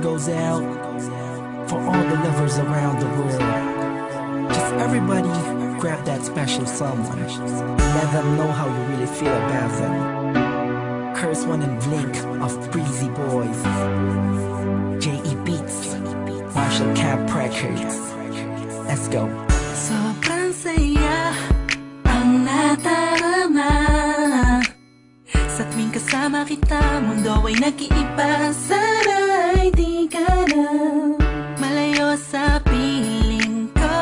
goes out for all the lovers around the world. Just everybody grab that special someone. Let them know how you really feel about them. Curse One and Blink of Breezy Boys. J.E. Beats, Marshall Camp Records. Let's go. Sobrang saya ang natarama sa tuwing kasama kita. Mundo ay nag-iiba. Sana'y di ka na malayo sa piling ko,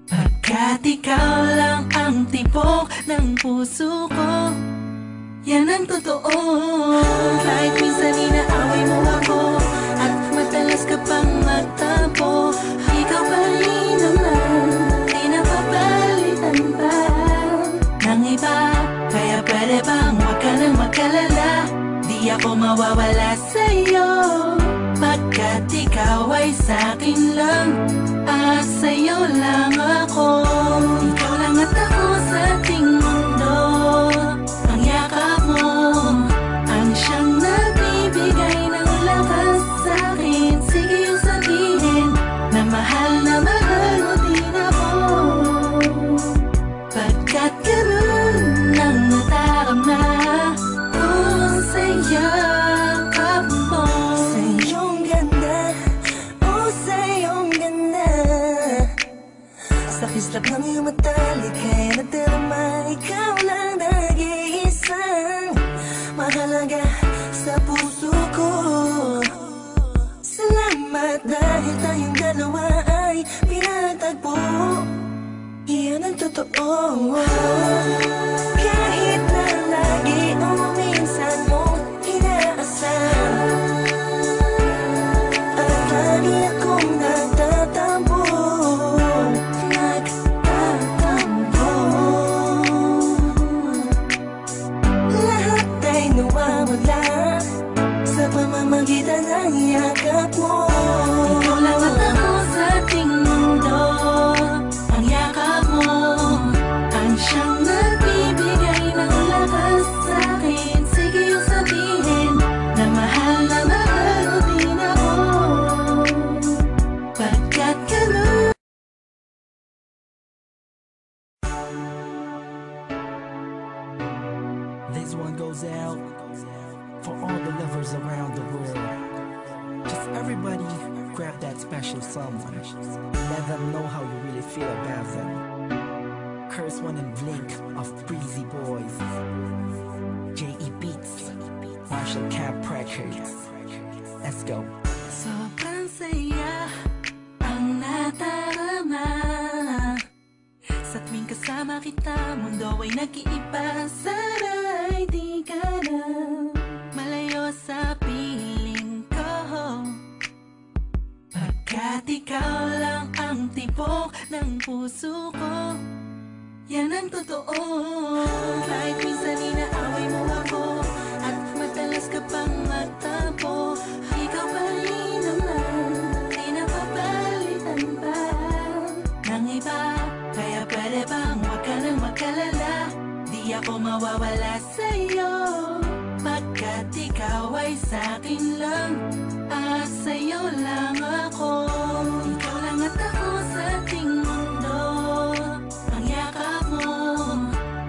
pagkat ikaw lang ang tibok ng puso ko. Yan ang totoo. Kahit minsan inaaway mo ako at madalas ka pang magtampo, ikaw pa rin naman, di napapalitan pa ng iba. Kaya pwede bang huwag ka nang mag-alala, di ako mawawala sa'yo, pagkat ikaw ay sa'kin lang at sa'yo lang ako. Ikaw lang at ako sa ating mundo. Ang yakap mo ang siyang nagbibigay ng lakas sa'kin. Sige yung sabihin na mahal mo din ako, pagkat ganun ang natarama ko sa yakap mo. Sa iyong ganda, oh sa iyong ganda, sa kislap ng iyong mata, likha'y nadarama. Ikaw lang nag-iisang mahalaga sa puso ko. Salamat dahil tayong dalawa ay pinatagpo. Iyan ang totoo. Kahit na lagi o minsan mong inaasahan, at lagi akong nagtatampo. Lahat ay nawawala sa pamamagitan ng yakap mo. Ikaw lang at ako sa ating mundo. Ang yakap mo ang siyang nagbibigay ng lakas sa'kin. Sige yung sabihin na mahal mo din ako, pagkat ganun. This one goes out for all the lovers around the world. Just everybody grab that special someone. Let them know how you really feel about them. Curse One and Blink of Breezy Boys. J.E. Beats, Marshall Camp Records. Let's go. Sobrang saya ang natarama sa tuwing kasama kita. Mundo ay nag-iiba. Sana'y di ka na malayo sa piling ko, pagkat ikaw lang ang tibok ng puso ko. Yan ang totoo. Kahit minsan inaaway mo ako at madalas ka pang magtampo, ikaw pa rin naman, di napapalitan pa ng iba. Kaya pwede bang huwag ka nang mag-alala, di ako mawawala sa'yo, pagkat ikaw ay sa'kin lang at sa'yo lang ako. Ikaw lang at ako sa ating mundo. Ang yakap mo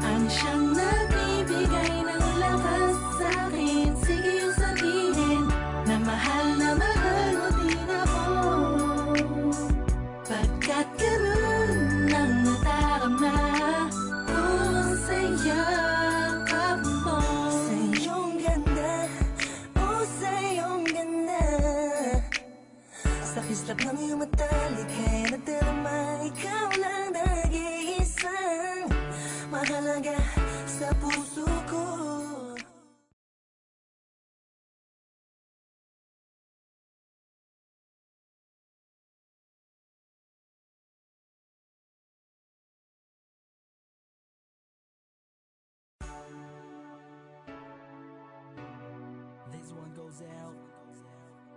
ang siyang nagbibigay ng lakas sa'kin. Sige yung sabihin na mahal mo din ako, pagkat ganun ang natarama ko sa yakap mo. Sa iyong ganda, oh sa iyong ganda, sa kislap ng iyong mata, likha'y nadarama. Ikaw lang nag-iisang mahalaga sa puso ko. This one goes out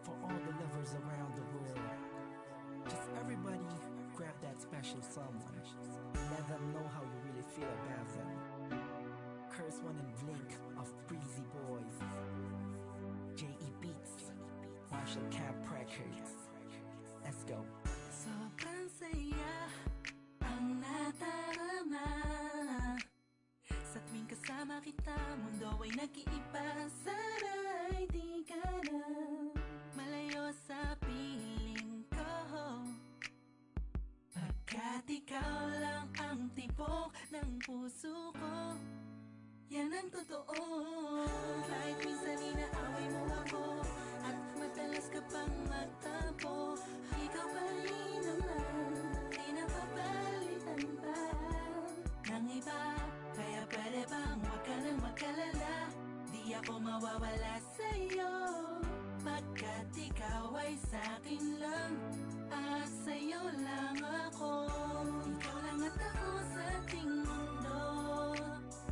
for all the lovers around the world. Just everybody grab that special someone. Let them know how you really feel about them. Curse One and Blink of Breezy Boys. J.E. Beats, Marshall Camp Records. Let's go. Sobrang saya ang nadarama sa tuwing kasama kita, mundo ay nag-iiba. Sana'y di ka na malayo sa piling ko, pagkat ikaw lang ang tibok ng puso ko. Yan ang totoo. Kahit minsan inaaway mo ako at madalas ka pang magtampo, ikaw pa rin naman, di napapalitan pa ng iba. Kaya pwede bang huwag ka nang mag-alala, di ako mawawala sa'yo, pagkat ikaw ay sa'kin lang at sa'yo lang ako. Ikaw lang at ako sa ating mundo.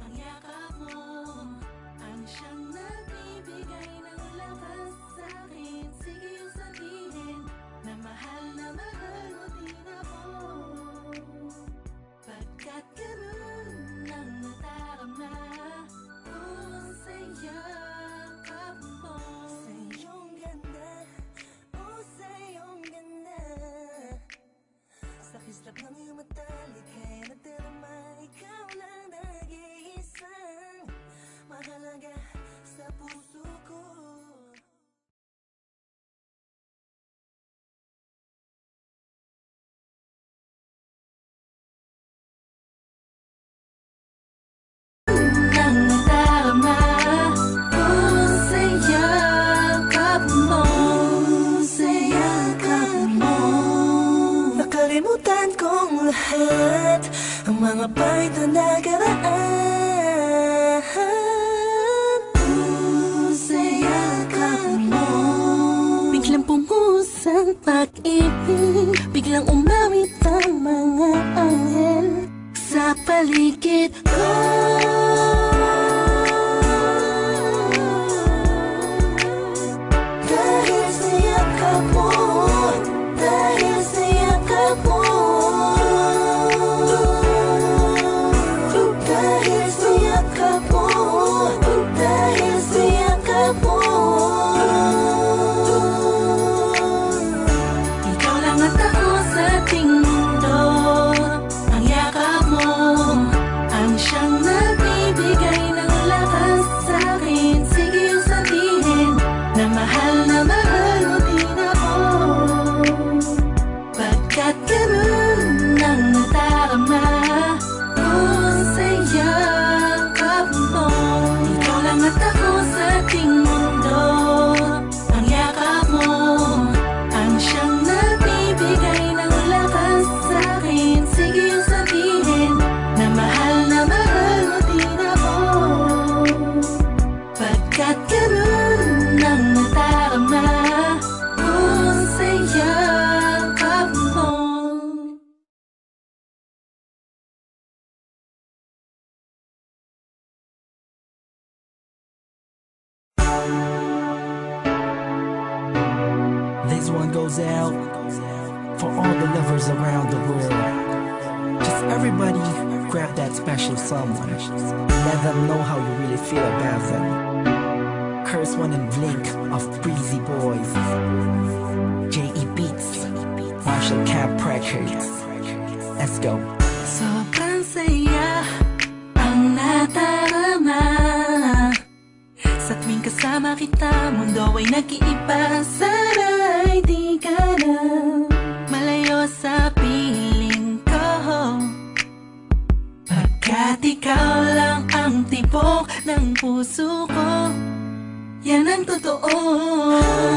Ang yakap mo ang siyang nagbibigay ng lakas sa'kin. Sige yung sabihin na mahal mo din ako, pagkat ganun ang nadarama ko sa yakap mo. Sa iyong ganda, oh sa iyong ganda, sa kislap ng iyong mata, likha'y nadarama. Ikaw lang nag-iisang mahalaga sa puso ko. Ang nadarama ko sa yakap mo, sa yakap mo. Nakalimutan kong lahat, ang mga pahit na nakaraan. Sa yakap mo, biglang pumuhos ang pag-ibig, biglang umawit ang mga anghel sa paligid ko. Dahil sa yakap mo, dahil sa yakap mo, dahil sa yakap mo, dahil sa yakap mo. Ikaw lang at ako sa ating mundo. Ang yakap mo ang siyang nagbibigay ng lakas sa'kin. Sige yung sabihin na mahal mo din ako, pagkat ganun ang nadarama ko sa yakap mo. Ikaw lang at ako sa ating mundo. Ang yakap mo ang siyang nagbibigay ng lakas sa'kin. Sige yung sabihin na mahal mo din ako, pagkat ganun ang nadarama ko sa yakap mo. This one goes out for all the lovers around the world. Just everybody grab that special someone. Let them know how you really feel about them. Curse One and Blink of Breezy Boys. J.E. Beats, Marshall Camp Records. Let's go. Sobrang saya ang nadarama sa tuwing kasama kita, mundo ay nag-iiba. Sana'y di ka na malayo sa piling ko, pagkat ikaw lang ang tibok ng puso ko. Yan ang totoo.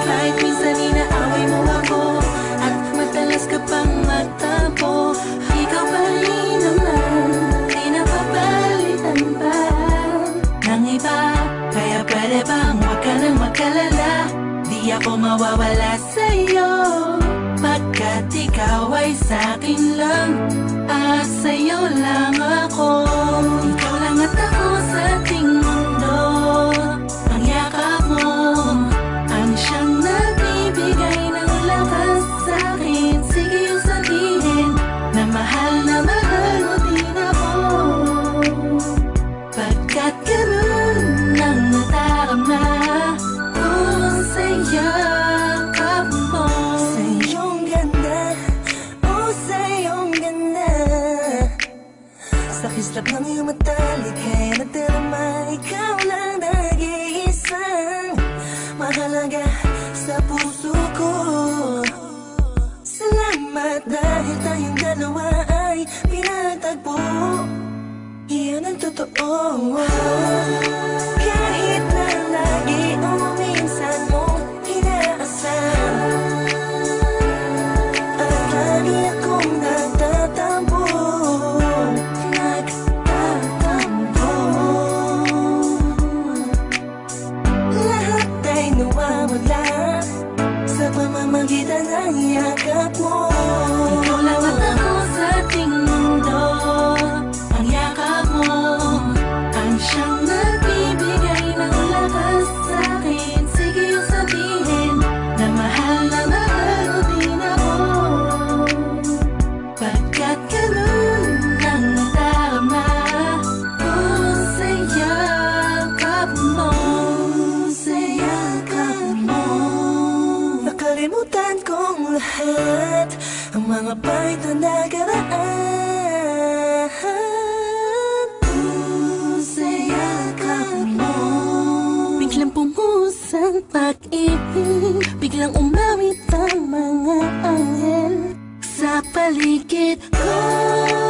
Kahit minsan inaaway mo ako at madalas ka pang magtampo, ikaw pa rin naman, di napapalitan pa ng iba. Kaya pwede bang huwag ka nang mag-alala, di ako mawawala sa'yo, pagkat ikaw ay sa'kin lang at sa'yo lang ako. Ikaw lang at ako sa ating mundo. Ang yakap mo ang siyang nagbibigay ng lakas sa'kin. Sige yung sabihin na mahal mo din ako, pagkat ganun ang nadarama ko sa yakap totoo. Kahit na lagi o minsan mong inaasahan, at lagi akong nagtatampo. Lahat ay nawawala sa pamamagitan ng yakap mo. Ikaw lang at ako sa ating mundo. Ang yakap mo ang siyang nagbibigay ng lakas sa akin. Sige yung sabihin na mahal mo din ako. Pagkat ganun ang nadarama ko sa yakap mo. Sa yakap mo. Nakalimutan kong lahat ang mga pahit na nakaraan. Sa yakap mo. Biglang pumuhos ang pag-ibig, biglang umawit ang mga anghel sa paligid ko.